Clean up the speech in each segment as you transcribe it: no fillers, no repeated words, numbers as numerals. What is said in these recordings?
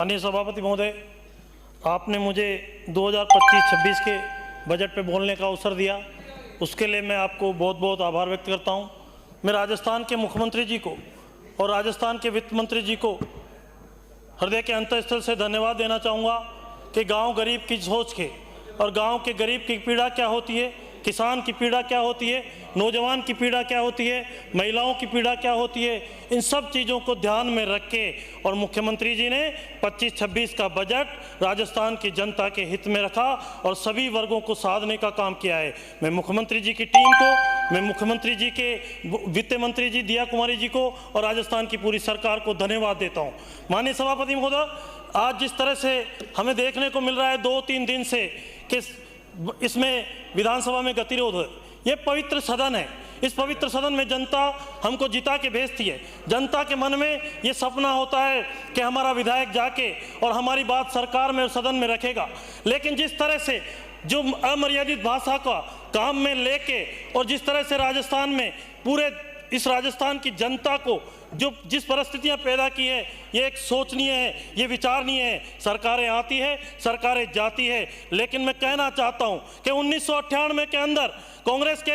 माननीय सभापति महोदय, आपने मुझे 2025-26 के बजट पे बोलने का अवसर दिया, उसके लिए मैं आपको बहुत बहुत आभार व्यक्त करता हूं। मैं राजस्थान के मुख्यमंत्री जी को और राजस्थान के वित्त मंत्री जी को हृदय के अंतःस्थल से धन्यवाद देना चाहूँगा कि गांव गरीब की सोच के और गांव के गरीब की पीड़ा क्या होती है, किसान की पीड़ा क्या होती है, नौजवान की पीड़ा क्या होती है, महिलाओं की पीड़ा क्या होती है, इन सब चीज़ों को ध्यान में रख के और मुख्यमंत्री जी ने 25-26 का बजट राजस्थान की जनता के हित में रखा और सभी वर्गों को साधने का काम किया है। मैं मुख्यमंत्री जी की टीम को, मैं मुख्यमंत्री जी के वित्त मंत्री जी दिया कुमारी जी को और राजस्थान की पूरी सरकार को धन्यवाद देता हूँ। माननीय सभापति महोदय, आज जिस तरह से हमें देखने को मिल रहा है 2-3 दिन से कि इसमें विधानसभा में गतिरोध है, ये पवित्र सदन है। इस पवित्र सदन में जनता हमको जिता के भेजती है। जनता के मन में ये सपना होता है कि हमारा विधायक जाके और हमारी बात सरकार में और सदन में रखेगा, लेकिन जिस तरह से जो अमर्यादित भाषा का काम में लेके और जिस तरह से राजस्थान में पूरे इस राजस्थान की जनता को जो जिस परिस्थितियां पैदा की है, ये एक सोचनीय है, ये विचारणीय है। सरकारें आती है, सरकारें जाती है, लेकिन मैं कहना चाहता हूं कि 1998 के अंदर कांग्रेस के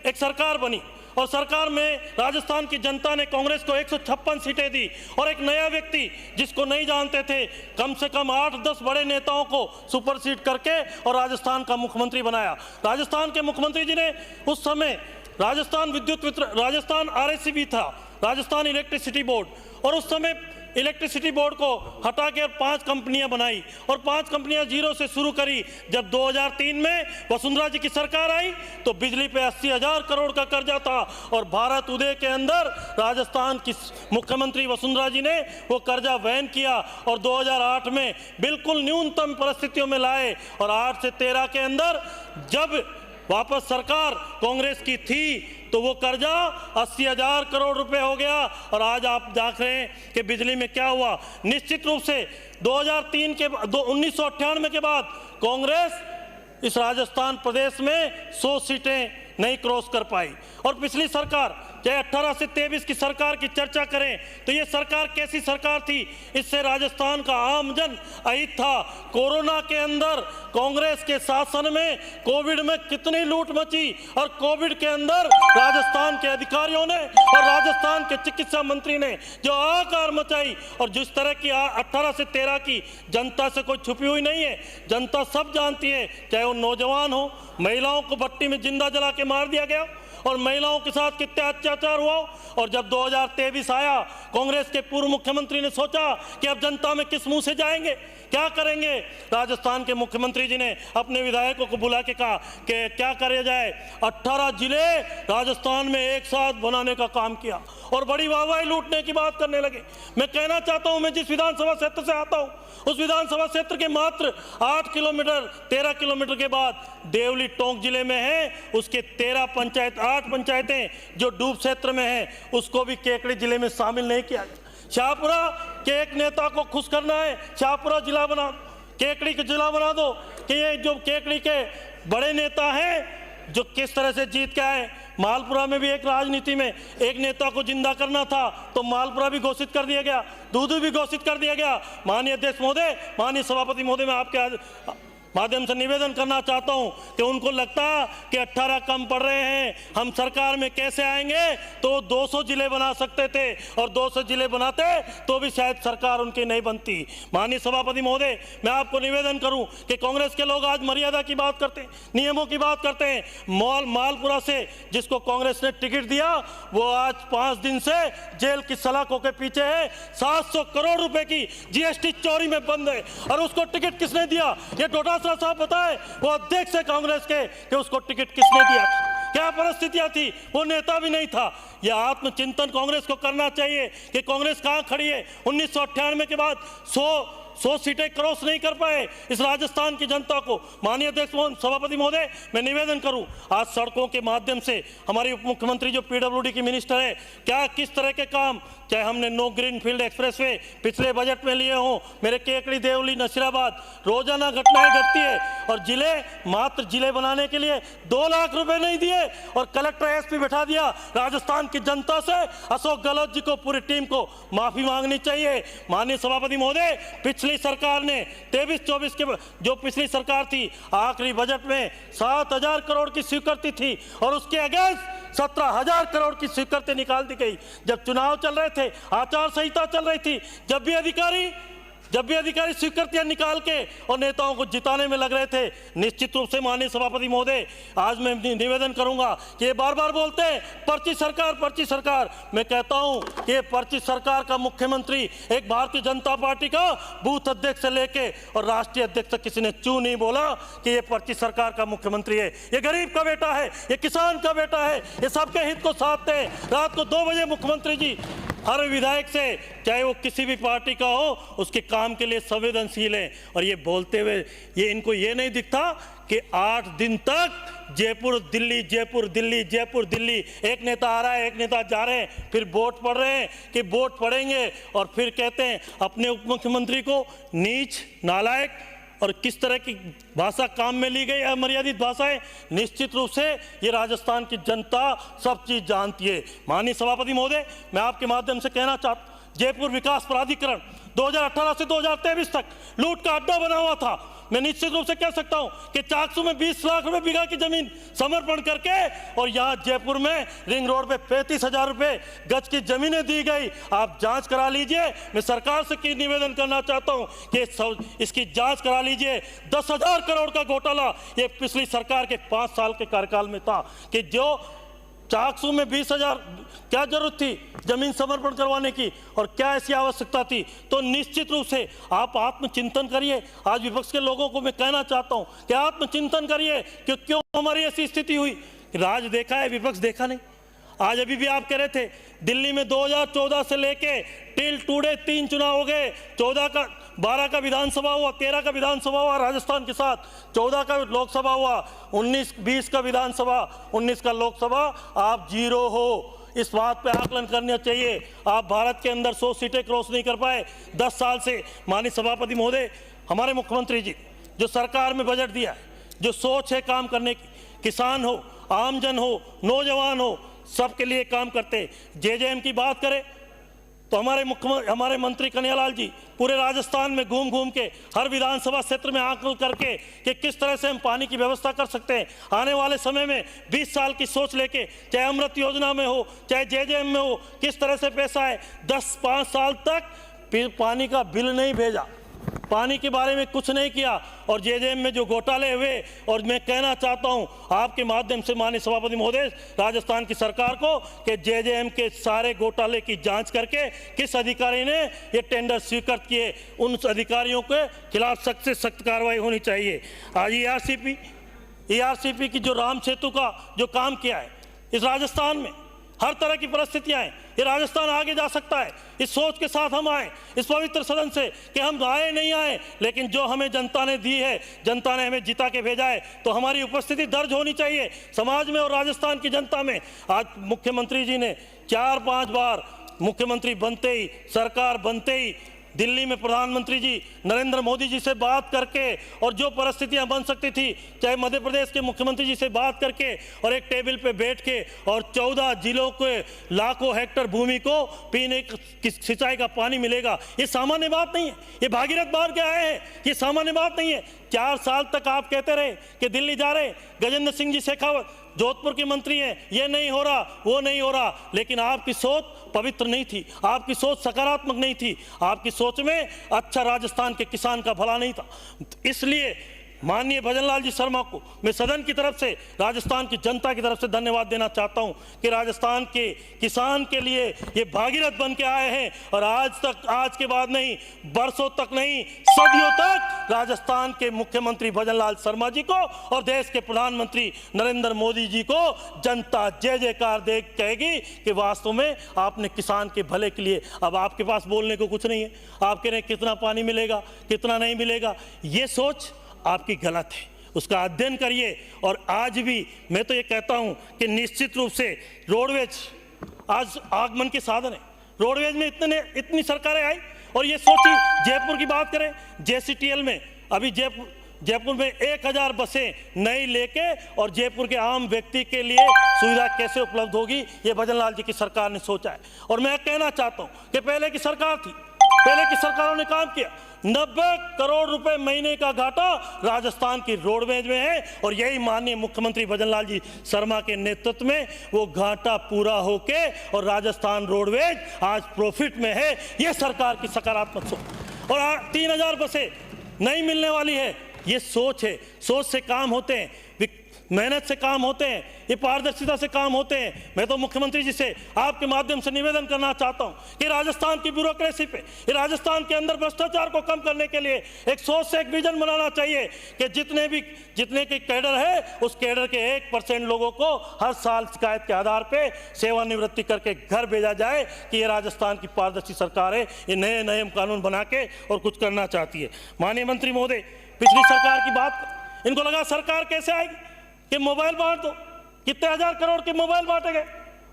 एक सरकार बनी और सरकार में राजस्थान की जनता ने कांग्रेस को 156 सीटें दी और एक नया व्यक्ति जिसको नहीं जानते थे, कम से कम 8-10 बड़े नेताओं को सुपरसीड करके और राजस्थान का मुख्यमंत्री बनाया। राजस्थान के मुख्यमंत्री जी ने उस समय राजस्थान विद्युत वितरण, राजस्थान RSCB था, राजस्थान इलेक्ट्रिसिटी बोर्ड, और उस समय इलेक्ट्रिसिटी बोर्ड को हटा के 5 कंपनियां बनाई और 5 कंपनियां जीरो से शुरू करी। जब 2003 में वसुंधरा जी की सरकार आई तो बिजली पे 80,000 करोड़ का कर्जा था और भारत उदय के अंदर राजस्थान की मुख्यमंत्री वसुंधरा जी ने वो कर्जा वहन किया और 2008 में बिल्कुल न्यूनतम परिस्थितियों में लाए और 8 से 13 के अंदर जब वापस सरकार कांग्रेस की थी तो वो कर्जा 80,000 करोड़ रुपए हो गया और आज आप देख रहे हैं कि बिजली में क्या हुआ। निश्चित रूप से 2003 के 1998 के बाद कांग्रेस इस राजस्थान प्रदेश में 100 सीटें नहीं क्रॉस कर पाई और पिछली सरकार चाहे 18 से 23 की सरकार की चर्चा करें तो ये सरकार कैसी सरकार थी, इससे राजस्थान का आमजन अहित था। कोरोना के अंदर कांग्रेस के शासन में कोविड में कितनी लूट मची और कोविड के अंदर राजस्थान के अधिकारियों ने और राजस्थान के चिकित्सा मंत्री ने जो हाहाकार मचाई और जिस तरह की 18 से 13 की जनता से कोई छुपी हुई नहीं है, जनता सब जानती है, चाहे वो नौजवान हो, महिलाओं को भट्टी में जिंदा जला के मार दिया गया और महिलाओं के साथ कितना अत्याचार हुआ। और जब 2023 आया, कांग्रेस के पूर्व मुख्यमंत्री ने सोचा कि अब जनता में किस मुंह से जाएंगे, क्या करेंगे। राजस्थान के मुख्यमंत्री जी ने अपने विधायकों को बुला के कहा कि क्या किया जाए। 18 जिले राजस्थान में एक साथ बनाने का काम किया और बड़ी वाहवाही लूटने की बात करने लगे। मैं कहना चाहता हूं, मैं जिस विधानसभा क्षेत्र से आता हूं उस विधानसभा क्षेत्र के मात्र 8 किलोमीटर 13 किलोमीटर के बाद देवली टोंक जिले में है, उसके 8 पंचायतें जो डूब क्षेत्र में है उसको भी केकड़ी जिले में शामिल नहीं किया गया। शाहपुरा के एक नेता को खुश करना है, शाहपुरा जिला बना, केकड़ी का जिला बना दो कि ये जो केकड़ी के बड़े नेता हैं जो किस तरह से जीत के आए। मालपुरा में भी एक राजनीति में एक नेता को जिंदा करना था तो मालपुरा भी घोषित कर दिया गया, दूधू भी घोषित कर दिया गया। माननीय अध्यक्ष महोदय, माननीय सभापति महोदय, मैं आपके माध्यम से निवेदन करना चाहता हूं कि उनको लगता कि 18 कम पड़ रहे हैं, हम सरकार में कैसे आएंगे, तो 200 जिले बना सकते थे और 200 जिले बनाते तो भी शायद सरकार उनकी नहीं बनती। माननीय सभापति महोदय, मैं आपको निवेदन करूं कि कांग्रेस के लोग आज मर्यादा की बात करते हैं, नियमों की बात करते हैं। मालपुरा से जिसको कांग्रेस ने टिकट दिया वो आज 5 दिन से जेल की सलाखों के पीछे है। 700 करोड़ रुपए की GST चोरी में बंद है और उसको टिकट किसने दिया, ये डोटासरा साहब बताए, वो अध्यक्ष है कांग्रेस के, कि उसको टिकट किसने दिया था, क्या परिस्थितियां थी, वो नेता भी नहीं था। यह आत्मचिंतन कांग्रेस को करना चाहिए कि कांग्रेस कहां खड़ी है। 1998 के बाद 100 सीटें क्रॉस नहीं कर पाए इस राजस्थान की जनता को। माननीय अध्यक्ष सभापति महोदय, मैं निवेदन करूं, आज सड़कों के माध्यम से हमारी उप मुख्यमंत्री जो PWD की मिनिस्टर है, क्या किस तरह के काम, चाहे हमने नो ग्रीन फील्ड एक्सप्रेसवे पिछले बजट में लिए हों, मेरे केकड़ी देवली नसीराबाद रोजाना घटनाएं घटती है और जिले मात्र जिले बनाने के लिए 2 लाख रुपए नहीं दिए और कलेक्टर SP बैठा दिया। राजस्थान की जनता से अशोक गहलोत जी को, पूरी टीम को माफी मांगनी चाहिए। माननीय सभापति महोदय, पिछले पिछली सरकार ने 23-24 के जो पिछली सरकार थी, आखिरी बजट में 7,000 करोड़ की स्वीकृति थी और उसके अगेंस्ट 17,000 करोड़ की स्वीकृति निकाल दी गई। जब चुनाव चल रहे थे, आचार संहिता चल रही थी, जब भी अधिकारी स्वीकृतियां निकाल के और नेताओं को जिताने में लग रहे थे, निश्चित रूप से माननीय सभापति महोदय, आज मैं निवेदन करूंगा कि ये बार बार बोलते हैं पर्ची सरकार। मैं कहता हूं कि ये पर्ची सरकार का मुख्यमंत्री एक भारतीय जनता पार्टी का बूथ अध्यक्ष से लेके और राष्ट्रीय अध्यक्ष तक किसी ने चू नहीं बोला कि ये पर्ची सरकार का मुख्यमंत्री है। ये गरीब का बेटा है, ये किसान का बेटा है, ये सबके हित को साधते हैं। रात को 2 बजे मुख्यमंत्री जी हर विधायक से, चाहे वो किसी भी पार्टी का हो, उसके काम के लिए संवेदनशील है। और ये बोलते हुए इनको ये नहीं दिखता कि 8 दिन तक जयपुर दिल्ली, एक नेता आ रहा है, एक नेता जा रहे हैं, फिर वोट पड़ रहे हैं कि वोट पड़ेंगे और फिर कहते हैं अपने उप मुख्यमंत्री को नीच, नालायक। और किस तरह की भाषा काम में ली गई, अमर्यादित भाषाएं, निश्चित रूप से ये राजस्थान की जनता सब चीज जानती है। माननीय सभापति महोदय, मैं आपके माध्यम से कहना चाहता हूं, जयपुर विकास प्राधिकरण 2018 से 2023 तक लूट का अड्डा बना हुआ था। मैं निश्चित रूप से कह सकता हूं कि चाकसू में 20 लाख रुपए बीघा की जमीन समर्पण करके और यहां जयपुर में रिंग रोड पे 35,000 रुपए गज की जमीनें दी गई। आप जांच करा लीजिए। मैं सरकार से निवेदन करना चाहता हूं कि इसकी जांच करा लीजिए। 10,000 करोड़ का घोटाला ये पिछली सरकार के 5 साल के कार्यकाल में था कि जो चाकसू में 20,000 क्या जरूरत थी जमीन समर्पण करवाने की और क्या ऐसी आवश्यकता थी। तो निश्चित रूप से आप आत्मचिंतन करिए। आज विपक्ष के लोगों को मैं कहना चाहता हूं कि आत्मचिंतन करिए कि क्यों हमारी ऐसी स्थिति हुई। राज देखा है, विपक्ष देखा नहीं। आज अभी भी आप कह रहे थे दिल्ली में 2014 से लेके टिल टुडे 3 चुनाव हो गए। 12 का विधानसभा हुआ, 13 का विधानसभा हुआ राजस्थान के साथ, 14 का लोकसभा हुआ, 19-20 का विधानसभा, 19 का लोकसभा। आप 0 हो। इस बात पे आकलन करना चाहिए। आप भारत के अंदर 100 सीटें क्रॉस नहीं कर पाए 10 साल से। माननीय सभापति महोदय, हमारे मुख्यमंत्री जी जो सरकार में बजट दिया है, जो सोच है काम करने की, किसान हो, आमजन हो, नौजवान हो, सबके लिए काम करते। जेजेएम की बात करें तो हमारे मंत्री कन्हैयालाल जी पूरे राजस्थान में घूम घूम के हर विधानसभा क्षेत्र में आकलन करके कि किस तरह से हम पानी की व्यवस्था कर सकते हैं। आने वाले समय में 20 साल की सोच लेके, चाहे अमृत योजना में हो, चाहे जेजेएम में हो, किस तरह से पैसा है। 10-5 साल तक पानी का बिल नहीं भेजा, पानी के बारे में कुछ नहीं किया और जेजेएम में जो घोटाले हुए। और मैं कहना चाहता हूं आपके माध्यम से माननीय सभापति महोदय राजस्थान की सरकार को कि जेजेएम के सारे घोटाले की जांच करके किस अधिकारी ने ये टेंडर स्वीकृत किए, उन अधिकारियों के खिलाफ सख्त से सख्त कार्रवाई होनी चाहिए। आज ईआरसीपी की जो राम सेतु का जो काम किया है, इस राजस्थान में हर तरह की परिस्थितियां हैं, ये राजस्थान आगे जा सकता है। इस सोच के साथ हम आए इस पवित्र सदन से कि हम आए नहीं आए, लेकिन जो हमें जनता ने दी है, जनता ने हमें जिता के भेजा है, तो हमारी उपस्थिति दर्ज होनी चाहिए समाज में और राजस्थान की जनता में। आज मुख्यमंत्री जी ने 4-5 बार मुख्यमंत्री बनते ही, सरकार बनते ही दिल्ली में प्रधानमंत्री जी नरेंद्र मोदी जी से बात करके और जो परिस्थितियां बन सकती थी, चाहे मध्य प्रदेश के मुख्यमंत्री जी से बात करके और एक टेबल पे बैठ के और 14 जिलों के लाखों हेक्टेयर भूमि को पीने की सिंचाई का पानी मिलेगा, ये सामान्य बात नहीं है। ये भागीरथ बाढ़ के आए हैं, ये सामान्य बात नहीं है। 4 साल तक आप कहते रहे कि दिल्ली जा रहे, गजेंद्र सिंह जी शेखावत जोधपुर के मंत्री हैं, ये नहीं हो रहा, वो नहीं हो रहा, लेकिन आपकी सोच पवित्र नहीं थी, आपकी सोच सकारात्मक नहीं थी, आपकी सोच में अच्छा राजस्थान के किसान का भला नहीं था। इसलिए माननीय भजनलाल जी शर्मा को मैं सदन की तरफ से, राजस्थान की जनता की तरफ से धन्यवाद देना चाहता हूं कि राजस्थान के किसान के लिए ये भागीरथ बन के आए हैं और आज के बाद नहीं, बरसों तक नहीं, सदियों तक राजस्थान के मुख्यमंत्री भजनलाल शर्मा जी को और देश के प्रधानमंत्री नरेंद्र मोदी जी को जनता जय जयकार दे कहेगी कि वास्तव में आपने किसान के भले के लिए। अब आपके पास बोलने को कुछ नहीं है, आप कह रहे हैं कितना पानी मिलेगा, कितना नहीं मिलेगा, ये सोच आपकी गलत है, उसका अध्ययन करिए। और आज भी मैं तो ये कहता हूं कि निश्चित रूप से रोडवेज आज आगमन के साधन है। रोडवेज में इतनी सरकारें आई और ये सोची, जयपुर की बात करें, जेसीटीएल में अभी जयपुर में 1000 बसें नई लेके और जयपुर के आम व्यक्ति के लिए सुविधा कैसे उपलब्ध होगी, ये भजनलाल जी की सरकार ने सोचा है। और मैं कहना चाहता हूं कि पहले की सरकार थी, पहले की सरकारों ने काम किया, 90 करोड़ रुपए महीने का घाटा राजस्थान की रोडवेज में है, और यही माननीय मुख्यमंत्री भजनलाल जी शर्मा के नेतृत्व में वो घाटा पूरा होके और राजस्थान रोडवेज आज प्रॉफिट में है। ये सरकार की सकारात्मक सोच। और 3000 बसें नहीं मिलने वाली है, ये सोच है। सोच से काम होते हैं, मेहनत से काम होते हैं, ये पारदर्शिता से काम होते हैं। मैं तो मुख्यमंत्री जी से आपके माध्यम से निवेदन करना चाहता हूं कि राजस्थान की ब्यूरोक्रेसी पे, राजस्थान के अंदर भ्रष्टाचार को कम करने के लिए एक सोच से एक विजन बनाना चाहिए कि जितने के कैडर है उस कैडर के 1% लोगों को हर साल शिकायत के आधार पर सेवानिवृत्ति करके घर भेजा जाए कि ये राजस्थान की पारदर्शी सरकार है, ये नए नियम कानून बना के और कुछ करना चाहती है। माननीय मंत्री महोदय, पिछली सरकार की बात, इनको लगा सरकार कैसे आएगी कि मोबाइल बांट दो, कितने 1000 करोड़ के मोबाइल बांटे गए,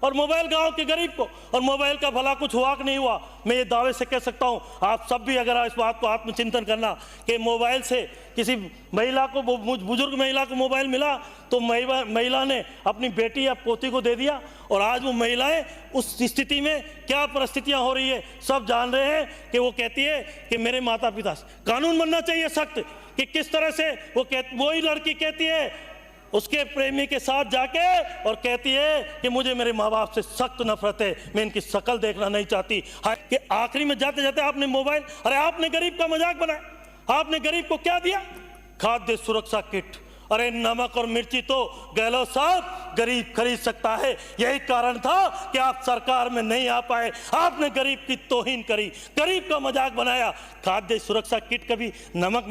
और मोबाइल गांव के गरीब को, और मोबाइल का भला कुछ हुआ कि नहीं हुआ। मैं ये दावे से कह सकता हूं, आप सब भी अगर इस बात को आत्मचिंतन करना कि मोबाइल से किसी महिला को, बुजुर्ग महिला को मोबाइल मिला तो महिला ने अपनी बेटी या पोती को दे दिया, और आज वो महिलाएं उस स्थिति में क्या परिस्थितियां हो रही है सब जान रहे हैं कि वो कहती है कि मेरे माता पिता से कानून बनना चाहिए सख्त, कि किस तरह से वही लड़की कहती है उसके प्रेमी के साथ जाके और कहती है कि मुझे मेरे माँ बाप से सख्त नफरत है, मैं इनकी शक्ल देखना नहीं चाहती। कि आखिरी में जाते जाते आपने मोबाइल, अरे आपने गरीब का मजाक बनाया। आपने गरीब को क्या दिया? खाद्य सुरक्षा किट। अरे नमक और मिर्ची तो गहलोत साहब गरीब खरीद सकता है, यही कारण था कि आप सरकार में नहीं आ पाए। आपने गरीब की तौहीन करी, गरीब का मजाक बनाया। खाद्य सुरक्षा किट कभी नमक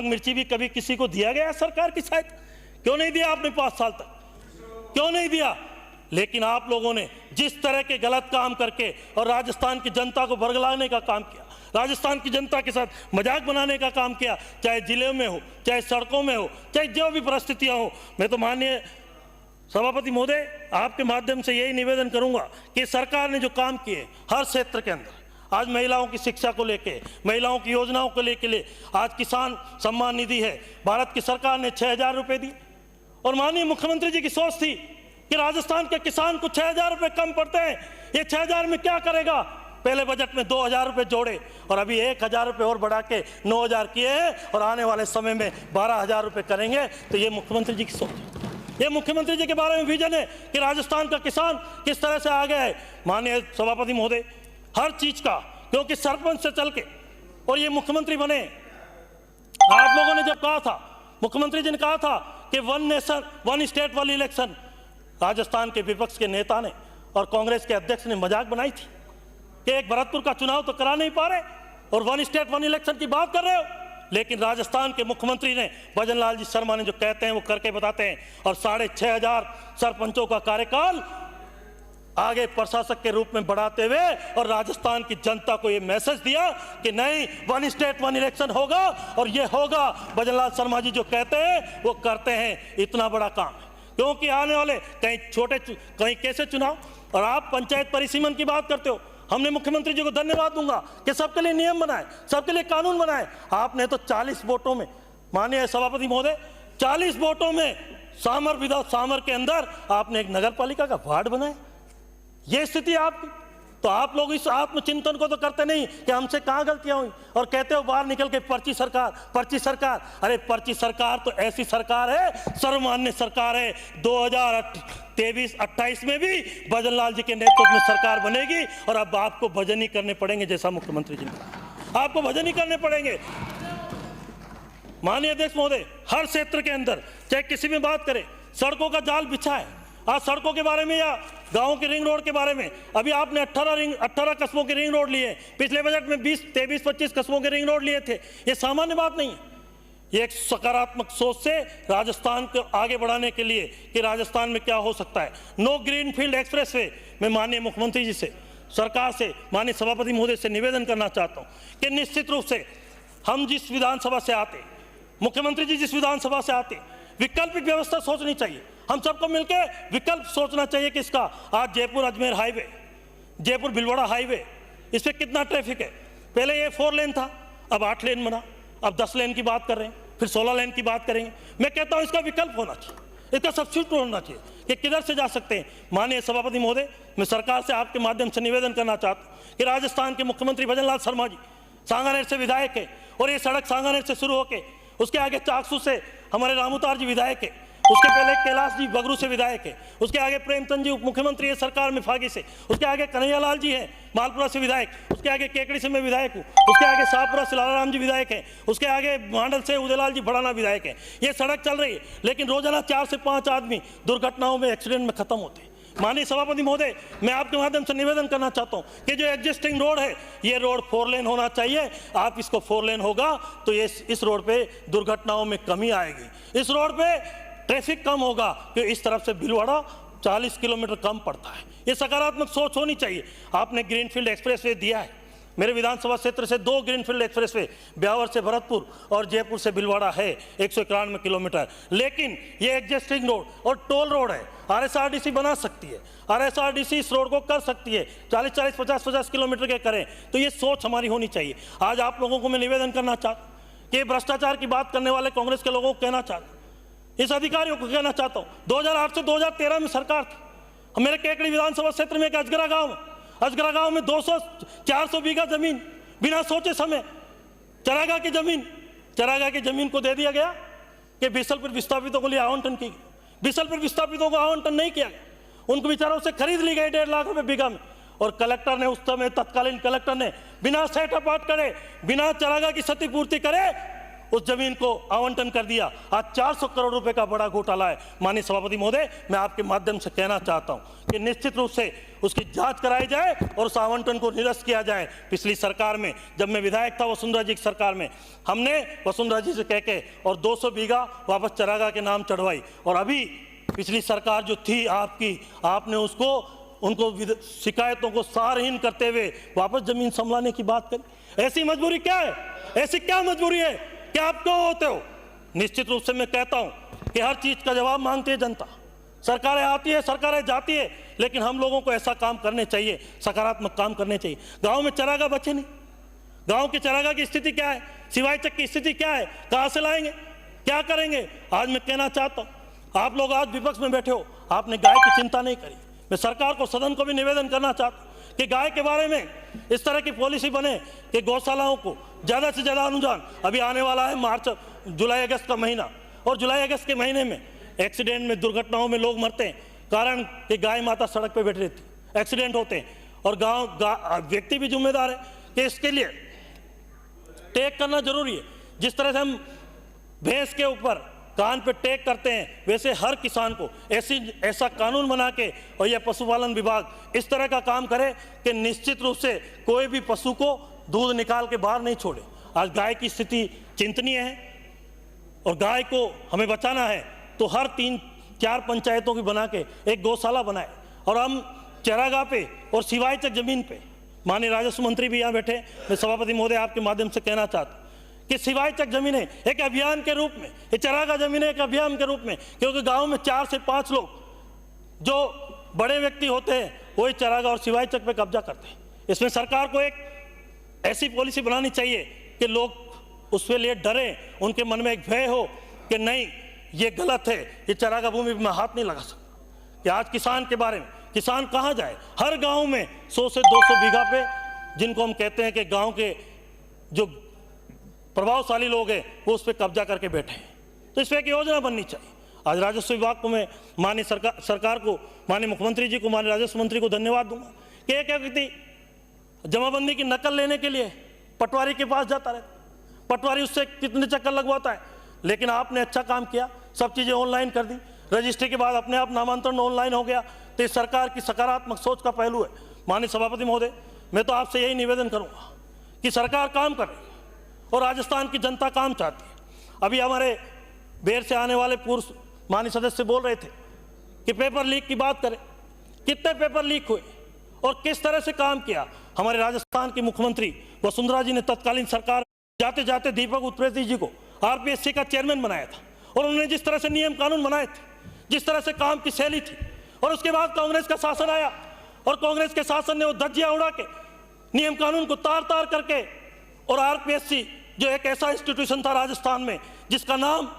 मिर्ची भी कभी किसी को दिया गया सरकार की सहायता? क्यों नहीं दिया आपने 5 साल तक? क्यों नहीं दिया? लेकिन आप लोगों ने जिस तरह के गलत काम करके और राजस्थान की जनता को बरगलाने का काम किया, राजस्थान की जनता के साथ मजाक बनाने का काम किया, चाहे जिले में हो, चाहे सड़कों में हो, चाहे जो भी परिस्थितियां हो, मैं तो माननीय सभापति महोदय आपके माध्यम से यही निवेदन करूंगा कि सरकार ने जो काम किए हर क्षेत्र के अंदर, आज महिलाओं की शिक्षा को लेके, महिलाओं की योजनाओं को लेके, आज किसान सम्मान निधि है, भारत की सरकार ने 6000 रुपये दी, और माननीय मुख्यमंत्री जी की सोच थी कि राजस्थान के किसान को 6000 रुपये कम पड़ते हैं, ये 6000 में क्या करेगा? पहले बजट में 2000 रुपये जोड़े और अभी 1000 रुपये और बढ़ा के 9000 किए हैं, और आने वाले समय में 12000 रुपये करेंगे। तो ये मुख्यमंत्री जी की सोच है, ये मुख्यमंत्री जी के बारे में विजन है कि राजस्थान का किसान किस तरह से आगे है। माननीय सभापति महोदय, हर चीज का, क्योंकि सरपंच से चल के और ये मुख्यमंत्री बने। आप लोगों ने जब कहा था, मुख्यमंत्री जी ने कहा था कि 1 नेशन 1 स्टेट 1 इलेक्शन, राजस्थान के विपक्ष के नेता ने और कांग्रेस के अध्यक्ष ने मजाक बनाई थी कि एक भरतपुर का चुनाव तो करा नहीं पा रहे और 1 स्टेट 1 इलेक्शन की बात कर रहे हो। लेकिन राजस्थान के मुख्यमंत्री ने, भजनलाल जी शर्मा ने जो कहते हैं वो करके बताते हैं, और 6500 सरपंचों का कार्यकाल आगे प्रशासक के रूप में बढ़ाते हुए और राजस्थान की जनता को ये मैसेज दिया कि नहीं, 1 स्टेट 1 इलेक्शन होगा, और ये होगा। भजनलाल शर्मा जी जो कहते हैं वो करते हैं। इतना बड़ा काम है, क्योंकि आने वाले कहीं कैसे चुनाव, और आप पंचायत परिसीमन की बात करते हो। हमने मुख्यमंत्री जी को धन्यवाद दूंगा कि सबके लिए नियम बनाए, सबके लिए कानून बनाए। आपने तो 40 वोटों में, माननीय सभापति महोदय, 40 वोटों में सामर के अंदर आपने एक नगर पालिका का वार्ड बनाया। ये स्थिति आपकी, तो आप लोग इस आत्मचिंतन को तो करते नहीं कि हमसे कहाँ गलतियां हुई, और कहते हो बाहर निकल के पर्ची सरकार, पर्ची सरकार। अरे पर्ची सरकार तो ऐसी सरकार है, सर्वमान्य सरकार है। 2023-28 में भी भजनलाल जी के नेतृत्व में सरकार बनेगी, और अब आपको भजन ही करने पड़ेंगे, जैसा मुख्यमंत्री जी ने कहा, आपको भजन ही करने पड़ेंगे। माननीय अध्यक्ष महोदय, हर क्षेत्र के अंदर चाहे किसी में बात करें, सड़कों का जाल बिछा है। आज सड़कों के बारे में या गांवों के रिंग रोड के बारे में, अभी आपने 18 कस्बों के रिंग रोड लिए, पिछले बजट में 23-25 कस्बों के रिंग रोड लिए थे। ये सामान्य बात नहीं है, ये एक सकारात्मक सोच से राजस्थान को आगे बढ़ाने के लिए कि राजस्थान में क्या हो सकता है। नो ग्रीनफील्ड एक्सप्रेसवे, मैं माननीय मुख्यमंत्री जी से, सरकार से, माननीय सभापति महोदय से निवेदन करना चाहता हूँ कि निश्चित रूप से हम जिस विधानसभा से आते, मुख्यमंत्री जी जिस विधानसभा से आते, वैकल्पिक व्यवस्था सोचनी चाहिए। हम सबको मिलकर विकल्प सोचना चाहिए कि इसका, आज जयपुर अजमेर हाईवे, जयपुर भिलवाड़ा हाईवे, इस पर कितना ट्रैफिक है। पहले ये 4 लेन था, अब 8 लेन बना, अब 10 लेन की बात कर रहे हैं, फिर 16 लेन की बात करेंगे। मैं कहता हूं इसका विकल्प होना चाहिए, इसका सब्स्टिट्यूट होना चाहिए कि किधर से जा सकते हैं। माननीय सभापति महोदय, मैं सरकार से आपके माध्यम से निवेदन करना चाहता हूं कि राजस्थान के मुख्यमंत्री भजनलाल शर्मा जी सांगानेर से विधायक है, और ये सड़क सांगानेर से शुरू होके उसके आगे चाकसू से हमारे रामूतार जी विधायक है, उसके पहले कैलाश जी बगरू से विधायक है, उसके आगे प्रेमचंद जी उप मुख्यमंत्री है सरकार में फागी से, उसके आगे कन्हैयालाल जी हैं मालपुरा से विधायक, उसके आगे केकड़ी से मैं विधायक हूँ, उसके आगे शाहपुरा से लालाराम जी विधायक हैं, उसके आगे मांडल से उदयलाल जी भड़ाना विधायक हैं। ये सड़क चल रही है, लेकिन रोजाना 4 से 5 आदमी दुर्घटनाओं में, एक्सीडेंट में खत्म होते हैं। माननीय सभापति महोदय, मैं आपके माध्यम से निवेदन करना चाहता हूं कि जो एग्जिस्टिंग रोड है, ये रोड 4 लेन होना चाहिए। आप इसको 4 लेन होगा तो ये इस रोड पे दुर्घटनाओं में कमी आएगी, इस रोड पे ट्रैफिक कम होगा, कि इस तरफ से भीलवाड़ा 40 किलोमीटर कम पड़ता है। ये सकारात्मक सोच होनी चाहिए। आपने ग्रीनफील्ड एक्सप्रेसवे दिया है, मेरे विधानसभा क्षेत्र से 2 ग्रीनफील्ड एक्सप्रेसवे, ब्यावर से भरतपुर और जयपुर से भीलवाड़ा है 191 किलोमीटर, लेकिन ये एग्जिस्टिंग रोड और टोल रोड है। आरएसआरटीसी बना सकती है, आरएसआरटीसी इस रोड को कर सकती है, 40-40, 50-50 किलोमीटर के करें, तो ये सोच हमारी होनी चाहिए। आज आप लोगों को मैं निवेदन करना चाहता हूँ कि भ्रष्टाचार की बात करने वाले कांग्रेस के लोगों को कहना चाहता हूँ, इस अधिकारियों को कहना चाहता हूँ, 2008 से 2013 में सरकार थी, मेरे केकड़ी विधानसभा क्षेत्र में एक अजगरा गांव में 200-400 बीघा जमीन बिना सोचे समय चरागाह की जमीन को दे दिया गया कि बिसलपुर विस्थापितों को लिए आवंटन की गई। बिसलपुर विस्थापितों को आवंटन नहीं किया गया, उनको बेचारों से खरीद ली गई 1.5 लाख रुपए बीघा में, और कलेक्टर ने उस समय तत्कालीन कलेक्टर ने बिना सेट अपार्ट करे, बिना चरागाह की क्षतिपूर्ति करे उस जमीन को आवंटन कर दिया। आज 400 करोड़ रुपए का बड़ा घोटाला है। माननीय सभापति महोदय, मैं आपके माध्यम से कहना चाहता हूं कि निश्चित रूप से उसकी जांच कराई जाए और उस आवंटन को निरस्त किया जाए। पिछली सरकार में जब मैं विधायक था वसुंधरा जी की सरकार में, हमने वसुंधरा जी से कह के और 200 बीघा वापस चरागाह के नाम चढ़वाई, और अभी पिछली सरकार जो थी आपकी, आपने उनको शिकायतों को सारहीन करते हुए वापस जमीन संभलाने की बात करी। ऐसी मजबूरी क्या है? ऐसी क्या मजबूरी है कि आप क्यों होते हो? निश्चित रूप से मैं कहता हूं कि हर चीज का जवाब मांगती है जनता। सरकारें आती है, सरकारें जाती है, लेकिन हम लोगों को ऐसा काम करने चाहिए, सकारात्मक काम करने चाहिए। गांव में चरागाह बचे नहीं, गांव के चरागाह की स्थिति क्या है, सिवाय चक की स्थिति क्या है, कहां से लाएंगे, क्या करेंगे? आज मैं कहना चाहता हूं, आप लोग आज विपक्ष में बैठे हो, आपने गाय की चिंता नहीं करी। मैं सरकार को, सदन को भी निवेदन करना चाहता हूं कि गाय के बारे में इस तरह की पॉलिसी बने कि गौशालाओं को ज़्यादा से ज़्यादा अनुदान। अभी आने वाला है जुलाई अगस्त का महीना, और जुलाई अगस्त के महीने में एक्सीडेंट में, दुर्घटनाओं में लोग मरते हैं, कारण कि गाय माता सड़क पे बैठी रहती, एक्सीडेंट होते हैं, और व्यक्ति भी जिम्मेदार है कि इसके लिए टैग करना जरूरी है। जिस तरह से हम भैंस के ऊपर कान पे टैग करते हैं, वैसे हर किसान को ऐसा कानून बना के, और यह पशुपालन विभाग इस तरह का काम करे कि निश्चित रूप से कोई भी पशु को दूध निकाल के बाहर नहीं छोड़े। आज गाय की स्थिति चिंतनीय है, और गाय को हमें बचाना है तो हर 3-4 पंचायतों की बना के एक गौशाला बनाए, और हम चरागाह पे और सिवाय तक जमीन पे, माननीय राजस्व मंत्री भी यहाँ बैठे, मैं सभापति महोदय आपके माध्यम से कहना चाहता हूँ कि सिवाय तक जमीनें एक अभियान के रूप में, ये चरागाह जमीनें एक अभियान के रूप में, क्योंकि गांव में 4 से 5 लोग जो बड़े व्यक्ति होते हैं वही चरागाह और सिवाय तक पे कब्जा करते हैं। इसमें सरकार को एक ऐसी पॉलिसी बनानी चाहिए कि लोग उसके लिए डरें, उनके मन में एक भय हो कि नहीं ये गलत है, ये चरागाह भूमि में हाथ नहीं लगा सकता। कि आज किसान के बारे में, किसान कहाँ जाए? हर गाँव में 100 से 200 बीघा पे, जिनको हम कहते हैं कि गाँव के जो प्रभावशाली लोग हैं वो उस पर कब्जा करके बैठे हैं, तो इस पर एक योजना बननी चाहिए। आज राजस्व विभाग को मैं, माननीय सरकार को, माननीय मुख्यमंत्री जी को, माननीय राजस्व मंत्री को धन्यवाद दूंगा कि एक व्यक्ति जमाबंदी की नकल लेने के लिए पटवारी के पास जाता रहता, पटवारी उससे कितने चक्कर लगवाता है, लेकिन आपने अच्छा काम किया, सब चीज़ें ऑनलाइन कर दी, रजिस्ट्री के बाद अपने आप नामांतरण ऑनलाइन हो गया। तो इस सरकार की सकारात्मक सोच का पहलू है। माननीय सभापति महोदय, मैं तो आपसे यही निवेदन करूँगा कि सरकार काम कर रही है और राजस्थान की जनता काम चाहती है। अभी हमारे बेर से आने वाले पूर्व माननीय सदस्य बोल रहे थे कि पेपर लीक की बात करें, कितने पेपर लीक हुए और किस तरह से काम किया। हमारे राजस्थान के मुख्यमंत्री वसुंधरा जी ने तत्कालीन सरकार जाते जाते दीपक उत्प्रेती जी को आरपीएससी का चेयरमैन बनाया था, और उन्होंने जिस तरह से नियम कानून बनाए थे, जिस तरह से काम की शैली थी, और उसके बाद कांग्रेस का शासन आया और कांग्रेस के शासन ने वो धज्जियां उड़ा के नियम कानून को तार तार करके, और आरपीएससी जो एक ऐसा इंस्टीट्यूशन था राजस्थान में जिसका नाम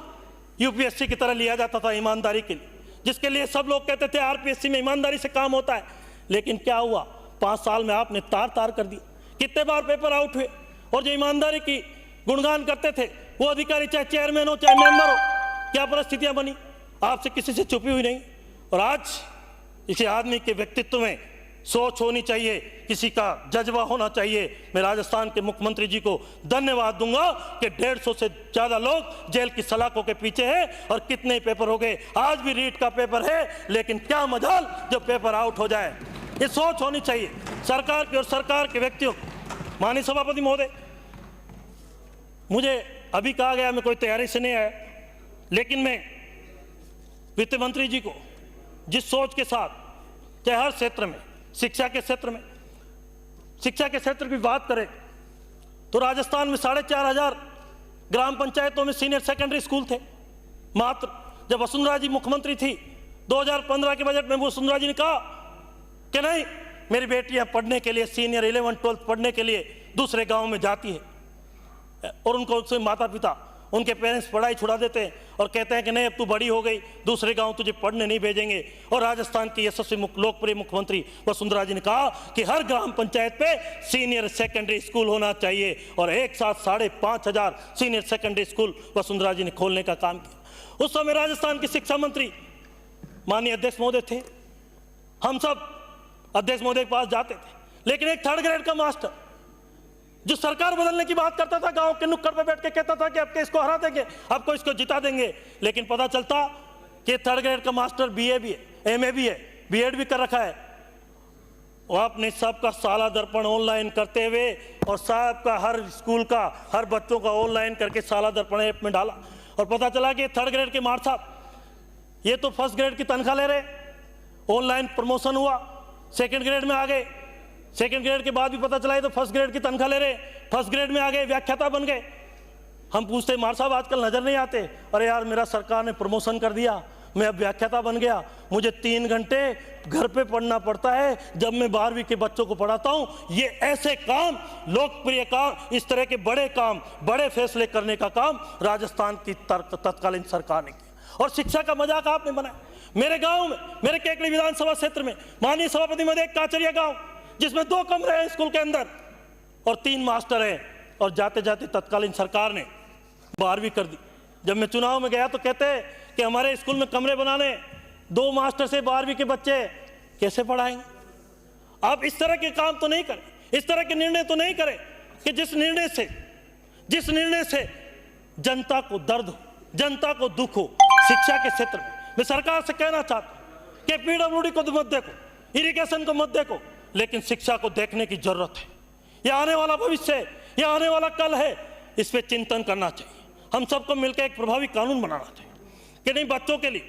यूपीएससी की तरह लिया जाता था ईमानदारी के लिए, जिसके लिए सब लोग कहते थे आरपीएससी में ईमानदारी से काम होता है, लेकिन क्या हुआ? 5 साल में आपने तार तार कर दिया। कितने बार पेपर आउट हुए, और जो ईमानदारी की गुणगान करते थे वो अधिकारी, चाहे चेयरमैन हो चाहे मेंबर हो, क्या परिस्थितियां बनी, आपसे किसी से छुपी हुई नहीं। और आज इसी आदमी के व्यक्तित्व में सोच होनी चाहिए, किसी का जज्बा होना चाहिए। मैं राजस्थान के मुख्यमंत्री जी को धन्यवाद दूंगा कि 150 से ज्यादा लोग जेल की सलाखों के पीछे हैं और कितने पेपर हो गए, आज भी रीट का पेपर है, लेकिन क्या मजाल जब पेपर आउट हो जाए। ये सोच होनी चाहिए सरकार की और सरकार के व्यक्तियों को। माननीय सभापति महोदय, मुझे अभी कहा गया, मैं कोई तैयारी से नहीं आया, लेकिन मैं वित्त मंत्री जी को जिस सोच के साथ, चाहे हर क्षेत्र में, शिक्षा के क्षेत्र की बात करें तो राजस्थान में 4,500 ग्राम पंचायतों में सीनियर सेकेंडरी स्कूल थे मात्र। जब वसुंधरा जी मुख्यमंत्री थी 2015 के बजट में, वसुंधरा जी ने कहा कि नहीं, मेरी बेटियां पढ़ने के लिए सीनियर 11-12 पढ़ने के लिए दूसरे गांव में जाती है और उनको उससे माता पिता, उनके पेरेंट्स पढ़ाई छुड़ा देते हैं और कहते हैं कि नहीं, अब तू बड़ी हो गई, दूसरे गांव तुझे पढ़ने नहीं भेजेंगे। और राजस्थान की यशस्वी लोकप्रिय मुख्यमंत्री वसुंधरा जी ने कहा कि हर ग्राम पंचायत पे सीनियर सेकेंडरी स्कूल होना चाहिए और एक साथ 5,500 सीनियर सेकेंडरी स्कूल वसुंधरा जी ने खोलने का काम किया। उस समय राजस्थान के शिक्षा मंत्री माननीय अध्यक्ष महोदय थे। हम सब अध्यक्ष महोदय के पास जाते थे, लेकिन एक 3rd ग्रेड का मास्टर जो सरकार बदलने की बात करता था, गांव के नुक्कड़ पे बैठ के कहता था कि आपके इसको हरा देंगे, आपको इसको जिता देंगे, लेकिन पता चलता कि 3rd ग्रेड का मास्टर BA भी है, MA भी है, BEd भी कर रखा है। और आपने सबका साला दर्पण ऑनलाइन करते हुए और साहब का हर स्कूल का, हर बच्चों का ऑनलाइन करके साला दर्पण ऐप में डाला और पता चला कि 3rd ग्रेड के मार साहब ये तो 1st ग्रेड की तनख्वाह ले रहे। ऑनलाइन प्रमोशन हुआ, 2nd ग्रेड में आ गए, 2nd ग्रेड के बाद भी पता चला तो 1st ग्रेड की तनख्वाह ले रहे, 1st ग्रेड में आ गए, व्याख्याता बन गए। हम पूछते, मार साहब आजकल नजर नहीं आते? अरे यार, मेरा सरकार ने प्रमोशन कर दिया, मैं अब व्याख्याता बन गया, मुझे 3 घंटे घर पे पढ़ना पड़ता है जब मैं 12वीं के बच्चों को पढ़ाता हूं। ये ऐसे काम, लोकप्रिय काम, इस तरह के बड़े काम, बड़े फैसले करने का काम राजस्थान की तत्कालीन सरकार ने किया और शिक्षा का मजाक आपने बनाया। मेरे गांव में, मेरे केकड़ी विधानसभा क्षेत्र में, माननीय सभापति महोदय, काचरिया गांव जिसमें 2 कमरे हैं स्कूल के अंदर और 3 मास्टर हैं, और जाते जाते तत्कालीन सरकार ने 12वीं कर दी। जब मैं चुनाव में गया तो कहते कि हमारे स्कूल में कमरे बनाने, 2 मास्टर से 12वीं के बच्चे कैसे पढ़ाएंगे। आप इस तरह के काम तो नहीं करें, इस तरह के निर्णय तो नहीं करें कि जिस निर्णय से जनता को दर्द हो, जनता को दुख हो। शिक्षा के क्षेत्र में मैं सरकार से कहना चाहता हूं कि PWD को तो मत देखो, इरिगेशन को मत देखो, लेकिन शिक्षा को देखने की जरूरत है। यह आने वाला भविष्य है, यह आने वाला कल है, इस पे चिंतन करना चाहिए। हम सबको मिलकर एक प्रभावी कानून बनाना चाहिए कि नहीं, बच्चों के लिए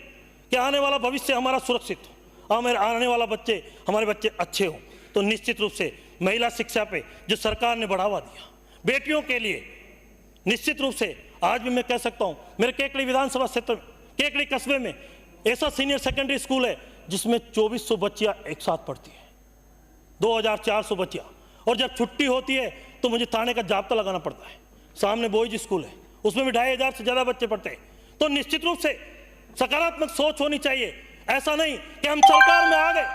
कि आने वाला भविष्य हमारा सुरक्षित हो, हमारे आने वाला हमारे बच्चे अच्छे हो। तो निश्चित रूप से महिला शिक्षा पे जो सरकार ने बढ़ावा दिया, बेटियों के लिए निश्चित रूप से आज भी मैं कह सकता हूं, मेरे केकड़ी विधानसभा क्षेत्र में, केकड़ी कस्बे में ऐसा सीनियर सेकेंडरी स्कूल है जिसमें 2400 बच्चियां एक साथ पढ़ती है, 2400 बच्चियां। और जब छुट्टी होती है तो मुझे थाने का जाब्ता लगाना पड़ता है। सामने बॉयज स्कूल है, उसमें भी 2500 से ज्यादा बच्चे पढ़ते हैं। तो निश्चित रूप से सकारात्मक सोच होनी चाहिए। ऐसा नहीं कि हम सरकार में आ गए,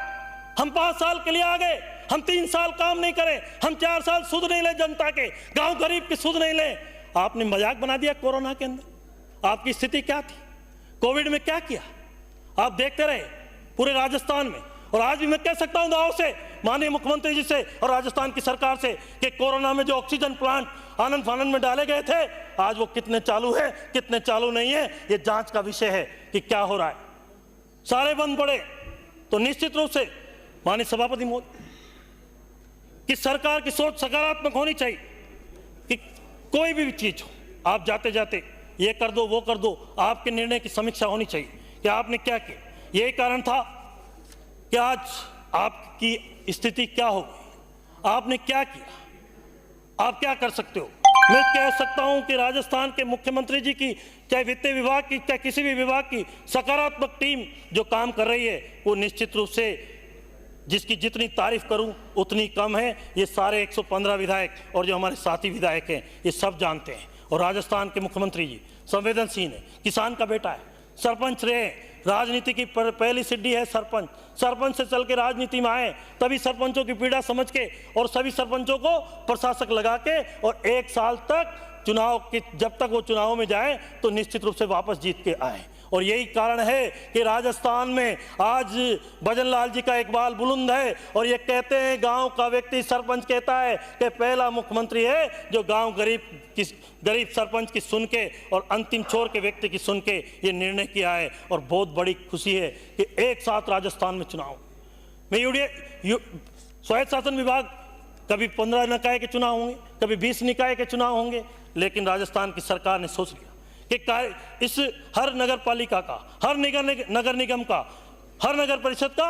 हम 5 साल के लिए आ गए, हम 3 साल काम नहीं करें, हम 4 साल सुध नहीं ले जनता के, गांव गरीब की सुध नहीं ले। आपने मजाक बना दिया कोरोना के अंदर। आपकी स्थिति क्या थी, कोविड में क्या किया, आप देखते रहे पूरे राजस्थान में। और आज भी मैं कह सकता हूं दाव से, माननीय मुख्यमंत्री जी से और राजस्थान की सरकार से कि कोरोना में जो ऑक्सीजन प्लांट आनंद फानंद में डाले गए थे, आज वो कितने चालू है, कितने चालू नहीं है, ये जांच का विषय है कि क्या हो रहा है। सारे बंद पड़े। तो निश्चित रूप से माननीय सभापति महोदय कि सरकार की सोच सकारात्मक होनी चाहिए कि कोई भी चीज हो, आप जाते जाते ये कर दो, वो कर दो, आपके निर्णय की समीक्षा होनी चाहिए कि आपने क्या किया। यही कारण था कि आज आपकी स्थिति क्या हो गई, आपने क्या किया, आप क्या कर सकते हो। मैं कह सकता हूं कि राजस्थान के मुख्यमंत्री जी की, चाहे वित्त विभाग की, चाहे किसी भी विभाग की सकारात्मक टीम जो काम कर रही है, वो निश्चित रूप से जिसकी जितनी तारीफ करूं उतनी कम है। ये सारे 115 विधायक और जो हमारे साथी विधायक हैं, ये सब जानते हैं। और राजस्थान के मुख्यमंत्री जी संवेदनशील है, किसान का बेटा है, सरपंच रहे। राजनीति की पहली सीढ़ी है सरपंच। सरपंच से चल के राजनीति में आए, तभी सरपंचों की पीड़ा समझ के और सभी सरपंचों को प्रशासक लगा के और 1 साल तक चुनाव की, जब तक वो चुनाव में जाए तो निश्चित रूप से वापस जीत के आए। और यही कारण है कि राजस्थान में आज भजन लाल जी का इकबाल बुलंद है और ये कहते हैं, गांव का व्यक्ति सरपंच कहता है कि पहला मुख्यमंत्री है जो गांव गरीब सरपंच की सुन के और अंतिम छोर के व्यक्ति की सुन के ये निर्णय किया है। और बहुत बड़ी खुशी है कि एक साथ राजस्थान में चुनाव में स्वायत्त शासन विभाग, कभी 15 निकाय के चुनाव होंगे, कभी 20 निकाय के चुनाव होंगे, लेकिन राजस्थान की सरकार ने सोच लिया कि इस हर नगर पालिका का, हर नगर निगम का, हर नगर परिषद का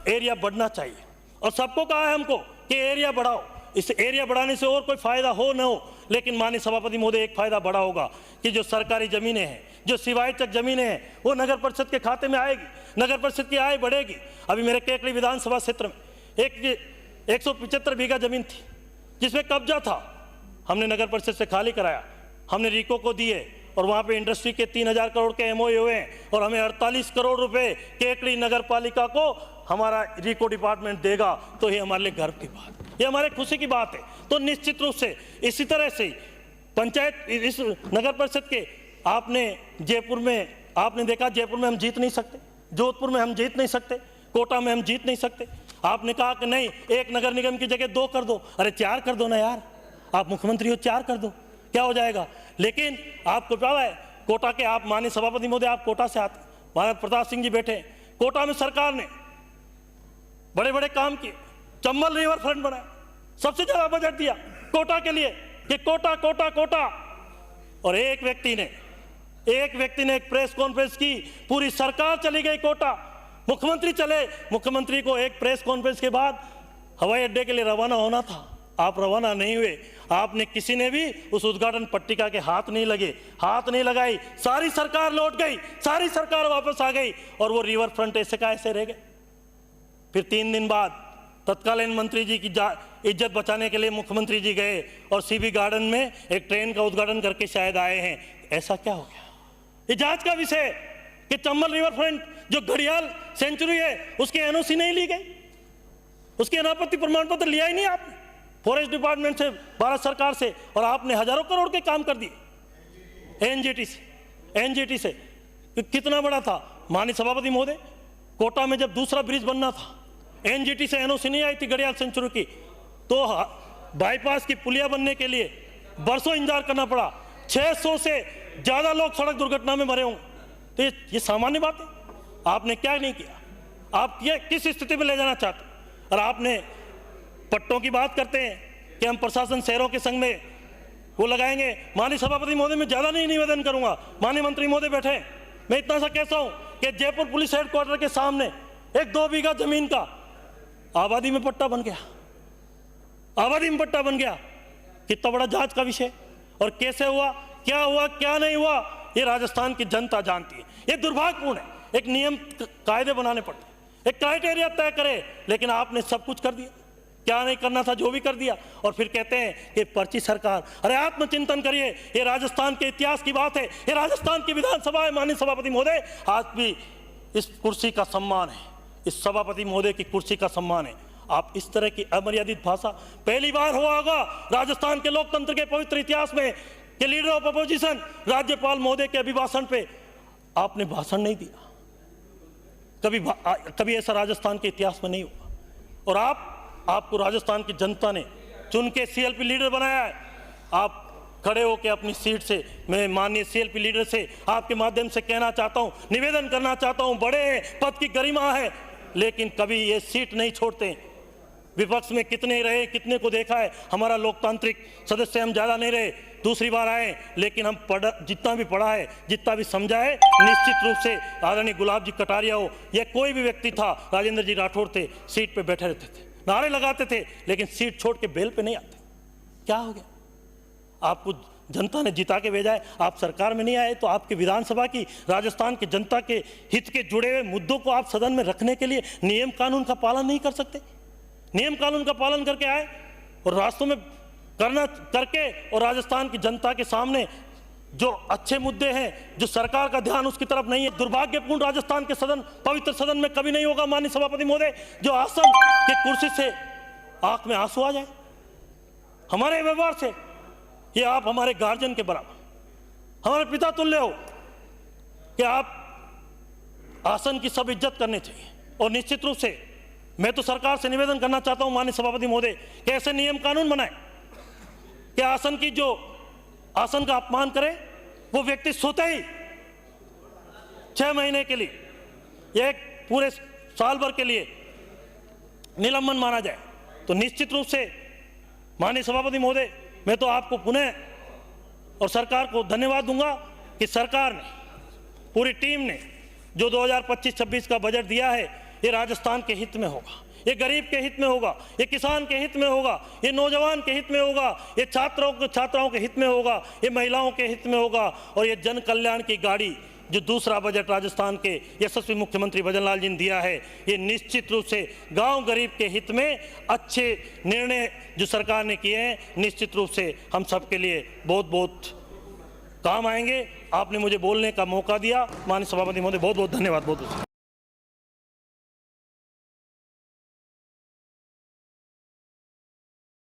एरिया बढ़ना चाहिए। और सबको कहा है हमको कि एरिया बढ़ाओ। इस एरिया बढ़ाने से और कोई फायदा हो न हो, लेकिन माननीय सभापति महोदय एक फायदा बड़ा होगा कि जो सरकारी जमीनें हैं, जो सिवायचक जमीनें हैं, वो नगर परिषद के खाते में आएगी, नगर परिषद की आय बढ़ेगी। अभी मेरे केकड़ी विधानसभा क्षेत्र में 175 बीघा जमीन थी जिसमें कब्जा था, हमने नगर परिषद से खाली कराया, हमने रीको को दिए और वहाँ पे इंडस्ट्री के 3000 करोड़ के एमओयू हुए हैं और हमें 48 करोड़ रुपए केकड़ी नगर पालिका को हमारा रीको डिपार्टमेंट देगा। तो ये हमारे लिए गर्व की बात, ये हमारे खुशी की बात है। तो निश्चित रूप से इसी तरह से पंचायत, इस नगर परिषद के, आपने जयपुर में आपने देखा, जयपुर में हम जीत नहीं सकते, जोधपुर में हम जीत नहीं सकते, कोटा में हम जीत नहीं सकते। आपने कहा कि नहीं, एक नगर निगम की जगह 2 कर दो। अरे 4 कर दो ना यार, आप मुख्यमंत्री हो, 4 कर दो, क्या हो जाएगा। लेकिन आपको पता है, कोटा के, आप माननीय सभापति महोदय आप कोटा से आते, वहां प्रताप सिंह जी बैठे, कोटा में सरकार ने बड़े बड़े काम किए, चंबल रिवर फ्रंट बनाया, सबसे ज्यादा बजट दिया कोटा के लिए कि कोटा कोटा कोटा। और एक व्यक्ति ने एक प्रेस कॉन्फ्रेंस की, पूरी सरकार चली गई कोटा, मुख्यमंत्री चले, मुख्यमंत्री को एक प्रेस कॉन्फ्रेंस के बाद हवाई अड्डे के लिए रवाना होना था, आप रवाना नहीं हुए। आपने, किसी ने भी उस उद्घाटन पट्टिका के हाथ नहीं लगाई, सारी सरकार लौट गई, सारी सरकार वापस आ गई और वो रिवर फ्रंट ऐसे का ऐसे रह गए। फिर 3 दिन बाद तत्कालीन मंत्री जी की इज्जत बचाने के लिए मुख्यमंत्री जी गए और सीबी गार्डन में एक ट्रेन का उद्घाटन करके शायद आए हैं। ऐसा क्या हो गया? ये जांच का विषय है कि चंबल रिवर फ्रंट जो घड़ियाल सेंचुरी है उसकी एनओसी नहीं ली गई, उसकी अनापत्ति प्रमाण पत्र लिया ही नहीं आपने फॉरेस्ट डिपार्टमेंट से, भारत सरकार से, और आपने हजारों करोड़ के काम कर दिए एनजीटी से। कितना बड़ा था माननीय सभापति महोदय, कोटा में जब दूसरा ब्रिज बनना था, एनजीटी से एनओसी नहीं आई थी घड़ियाल सेंचुरी की, तो बाईपास की पुलिया बनने के लिए बरसों इंतजार करना पड़ा, 600 से ज्यादा लोग सड़क दुर्घटना में मरे होंगे। तो ये सामान्य बात है। आपने क्या नहीं किया, आप ये किस स्थिति में ले जाना चाहते। और आपने पट्टों की बात करते हैं कि हम प्रशासन शहरों के संग में वो लगाएंगे। माननीय सभापति महोदय, मैं ज्यादा नहीं निवेदन करूंगा, माननीय मंत्री महोदय बैठे, मैं इतना सा कहता हूं कि जयपुर पुलिस हेडक्वार्टर के सामने एक 2 बीघा जमीन का आबादी में पट्टा बन गया, आबादी में पट्टा बन गया। कितना बड़ा जांच का विषय, और कैसे हुआ, क्या नहीं हुआ, ये राजस्थान की जनता जानती है। ये दुर्भाग्यपूर्ण है। एक नियम कायदे बनाने पड़ते, एक क्राइटेरिया तय करे, लेकिन आपने सब कुछ कर दिया, क्या नहीं करना था जो भी कर दिया। और फिर कहते हैं कि पर्ची सरकार। अरे आत्मचिंतन करिए, ये राजस्थान के इतिहास की बात है, ये राजस्थान की विधानसभा है। माननीय सभापति महोदय, आज भी इस कुर्सी का सम्मान है, इस सभापति महोदय की कुर्सी का सम्मान है। आप इस तरह की अमर्यादित भाषा पहली बार हुआ होगा राजस्थान के लोकतंत्र के पवित्र इतिहास में कि लीडर ऑफ अपोजिशन राज्यपाल महोदय के अभिभाषण पे आपने भाषण नहीं दिया। कभी ऐसा राजस्थान के इतिहास में नहीं हुआ। और आपको राजस्थान की जनता ने चुन के सीएलपी लीडर बनाया है। आप खड़े होकर अपनी सीट से, मैं माननीय सीएलपी लीडर से आपके माध्यम से कहना चाहता हूं, निवेदन करना चाहता हूं, बड़े हैं, पद की गरिमा है, लेकिन कभी ये सीट नहीं छोड़ते। विपक्ष में कितने रहे, कितने को देखा है, हमारा लोकतांत्रिक सदस्य हम ज्यादा नहीं रहे, दूसरी बार आए, लेकिन हम जितना भी पढ़ा है, जितना भी समझा है, निश्चित रूप से आदरणीय गुलाब जी कटारिया हो या कोई भी व्यक्ति था, राजेंद्र जी राठौड़ थे, सीट पे बैठे रहते थे, नारे लगाते थे, लेकिन सीट छोड़ के बेल पे नहीं आते। क्या हो गया? आपको जनता ने जिता के भेजा है, आप सरकार में नहीं आए, तो आपकी विधानसभा की, राजस्थान की जनता के हित के जुड़े हुए मुद्दों को आप सदन में रखने के लिए नियम कानून का पालन नहीं कर सकते। नियम कानून का पालन करके आए और रास्तों में करके और राजस्थान की जनता के सामने जो अच्छे मुद्दे हैं, जो सरकार का ध्यान उसकी तरफ नहीं है। दुर्भाग्यपूर्ण राजस्थान के सदन, पवित्र सदन में कभी नहीं होगा माननीय सभापति महोदय, जो आसन के कुर्सी से आंख में आंसू आ जाए। हमारे व्यवहार से ये आप हमारे गार्जियन के बराबर, हमारे पिता तुल्य हो कि आप आसन की सब इज्जत करनी चाहिए। और निश्चित रूप से मैं तो सरकार से निवेदन करना चाहता हूं माननीय सभापति महोदय कि ऐसे नियम कानून बनाए कि आसन का अपमान करे वो व्यक्ति सोते ही 6 महीने के लिए या एक पूरे साल भर के लिए निलंबन माना जाए। तो निश्चित रूप से माननीय सभापति महोदय, मैं तो आपको पुनः और सरकार को धन्यवाद दूंगा कि सरकार ने, पूरी टीम ने जो 2025-26 का बजट दिया है, ये राजस्थान के हित में होगा, ये गरीब के हित में होगा, ये किसान के हित में होगा, ये नौजवान के हित में होगा, ये छात्राओं के हित में होगा, ये महिलाओं के हित में होगा। और ये जन कल्याण की गाड़ी जो दूसरा बजट राजस्थान के यशस्वी मुख्यमंत्री भजनलाल जी ने दिया है, ये निश्चित रूप से गांव गरीब के हित में अच्छे निर्णय जो सरकार ने किए हैं, निश्चित रूप से हम सबके लिए बहुत बहुत काम आएंगे। आपने मुझे बोलने का मौका दिया माननीय सभापति महोदय, बहुत बहुत धन्यवाद। बहुत